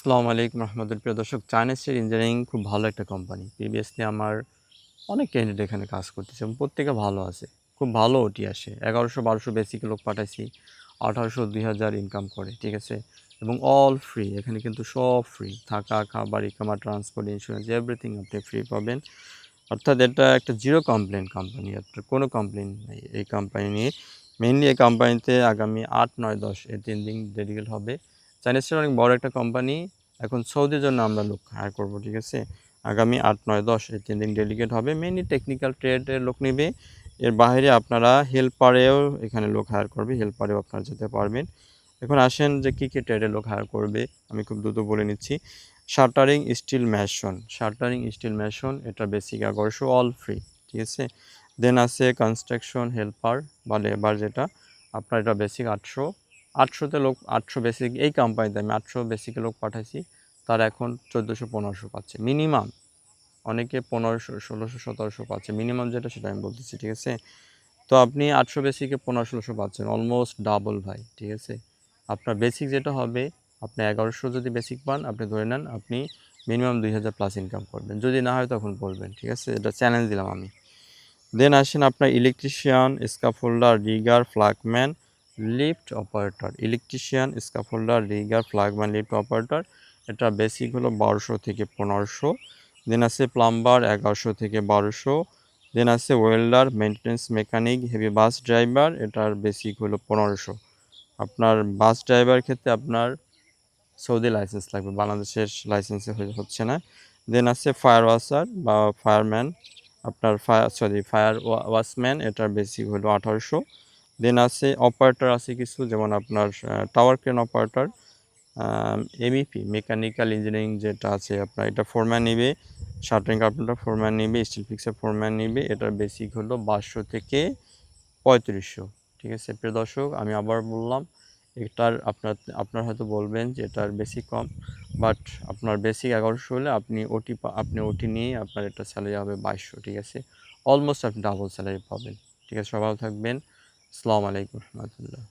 আসসালামু আলাইকুম রহমতুল্লাহ। প্রিয় দর্শক, চায়না স্টিল ইঞ্জিনিয়ারিং খুব ভালো একটা কোম্পানি। প্রিভিয়াসলি আমার অনেক ক্যান্ডিডেট এখানে কাজ করতেছে এবং প্রত্যেকে ভালো আছে, খুব ভালো ওটি আসে। 1100-1200 বেসিক লোক পাঠাইছি, 1800-2000 ইনকাম করে, ঠিক আছে। এবং অল ফ্রি, এখানে কিন্তু সব ফ্রি, থাকা, খাবার, ইকামা, ট্রান্সপোর্ট, ইন্স্যুরেন্স, এভরিথিং আপনি ফ্রি পাবেন। অর্থাৎ এটা একটা জিরো কমপ্লেন কোম্পানি, আপনার কোনো কমপ্লেন নেই এই কোম্পানি নিয়ে। মেইনলি এই কোম্পানিতে আগামী 8, 9, 10 এই 3 দিন ডেডিকেট হবে। চাইনিজ অনেক বড় একটা কোম্পানি, এখন সৌদির জন্য আমরা লোক হায়ার করব, ঠিক আছে। আগামী 8, 9, 10 এই 3 দিন ডেডিকেট হবে। মেইনলি টেকনিক্যাল ট্রেডের লোক নেবে। এর বাইরে আপনারা হেল্পারেও এখানে লোক হায়ার করবে, হেল্পারেও আপনারা যেতে পারবেন। এখন আসেন যে কী কী ট্রেডের লোক হায়ার করবে, আমি খুব দ্রুত বলে নিচ্ছি। Shuttering steel machine, shuttering steel machine, এটা বেসিক 1100 অল ফ্রি, ঠিক আছে। দেন আছে কনস্ট্রাকশন হেল্পার বা লেবার, যেটা আপনার এটা বেসিক 800। 800তে লোক, 800 বেসিক এই কোম্পানিতে আমি 800 বেসিকে লোক পাঠাইছি, তার এখন 1400-1500 পাচ্ছে মিনিমাম। অনেকে 1500, 1600, 1700 পাচ্ছে মিনিমাম, যেটা সেটা আমি বলতেছি, ঠিক আছে। তো আপনি 800 বেসিকে 1500-1600 পাচ্ছেন, অলমোস্ট ডাবল ভাই, ঠিক আছে। আপনার বেসিক যেটা হবে, আপনি 1100 যদি বেসিক পান, আপনি ধরে নেন আপনি মিনিমাম 2000 প্লাস ইনকাম করবেন, যদি না হয় তখন বলবেন, ঠিক আছে। এটা চ্যালেঞ্জ দিলাম আমি। দেন আসেন আপনার electrician, scaffolder, rigger, flagman, lift operator. Electrician, scaffolder, rigger, flagman, lift operator, এটা বেসিক হলো 1200 থেকে 1500। দেন আছে প্লাম্বার, 1100 থেকে 1200। দেন আছে welder, maintenance mechanic, heavy bus driver, এটার বেসিক হলো 1500। আপনার বাস ড্রাইভার ক্ষেত্রে আপনার সৌদি লাইসেন্স লাগবে, বাংলাদেশের লাইসেন্সে হচ্ছে না। দেন আছে ফায়ার ওয়াশার বা ফায়ারম্যান, আপনার ফায়ার ওয়াশম্যান, এটার বেসিক হলো 1800। দেন আছে অপারেটর আছে কিছু, যেমন আপনার tower crane operator, MEP mechanical engineering যেটা আছে আপনার, এটা ফোরম্যান নিবে, শাটারিং কার্পেন্টার ফোরম্যান নিবে, স্টিল ফিক্সার ফোরম্যান নিবে, এটার বেসিক হলো 1200 থেকে 3500, ঠিক আছে। প্রিয় দর্শক, আমি আবার বললাম, এটার আপনার হয়তো বলবেন যে এটার বেসিক কম, বাট আপনার বেসিক 1100 হলে আপনি ওটি নিয়ে আপনার এটা স্যালারি হবে 2200, ঠিক আছে। অলমোস্ট আপনি ডাবল স্যালারি পাবেন, ঠিক আছে। সবাই ভালো থাকবেন। আসসালামু আলাইকুম রহমতুল্লাহ।